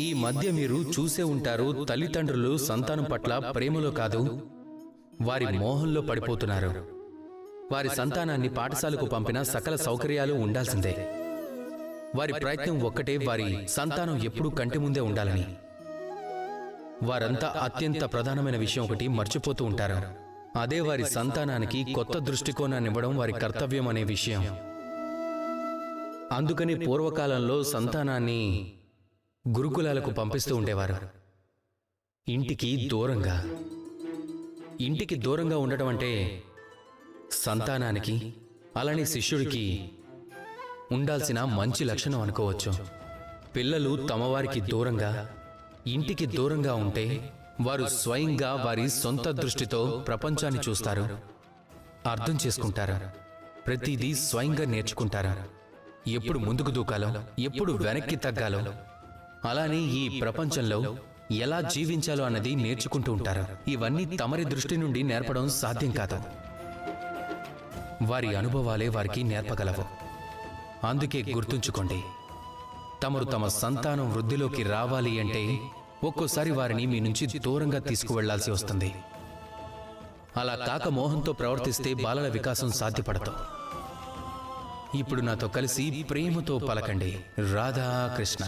ఈ మధ్య మీరు చూసే ఉంటారు, తల్లిదండ్రులు సంతానం పట్ల ప్రేమలో కాదు, వారి మోహంలో పడిపోతున్నారు. వారి సంతానాన్ని పాఠశాలకు పంపిన సకల సౌకర్యాలు ఉండాల్సిందే. వారి ప్రయత్నం ఒక్కటే, వారి సంతానం ఎప్పుడూ కంటి ముందే ఉండాలని. వారంతా అత్యంత ప్రధానమైన విషయం ఒకటి మర్చిపోతూ ఉంటారు. అదే వారి సంతానానికి కొత్త దృష్టికోణాన్నివ్వడం వారి కర్తవ్యం అనే విషయం. అందుకని పూర్వకాలంలో సంతానాన్ని గురుకులాలకు పంపిస్తూ ఉండేవారు. ఇంటికి దూరంగా. ఇంటికి దూరంగా ఉండటం అంటే సంతానానికి అలానే శిష్యుడికి ఉండాల్సిన మంచి లక్షణం అనుకోవచ్చు. పిల్లలు తమవారికి దూరంగా, ఇంటికి దూరంగా ఉంటే వారు స్వయంగా వారి సొంత దృష్టితో ప్రపంచాన్ని చూస్తారు, అర్థం చేసుకుంటారు, ప్రతిదీ స్వయంగా నేర్చుకుంటారు. ఎప్పుడు ముందుకు దూకాలో, ఎప్పుడు వెనక్కి తగ్గాలో, అలానే ఈ ప్రపంచంలో ఎలా జీవించాలో అన్నది నేర్చుకుంటూ ఉంటారు. ఇవన్నీ తమరి దృష్టి నుండి నేర్పడం సాధ్యం కాదు. వారి అనుభవాలే వారికి నేర్పగలవు. అందుకే గుర్తుంచుకోండి, తమరు తమ సంతానం వృద్ధిలోకి రావాలి అంటే ఒక్కోసారి వారిని మీ నుంచి దూరంగా తీసుకువెళ్లాల్సి వస్తుంది. అలా కాక మోహంతో ప్రవర్తిస్తే బాలల వికాసం సాధ్యపడదు. ఇప్పుడు నాతో కలిసి ప్రేమతో పలకండి, రాధా కృష్ణ.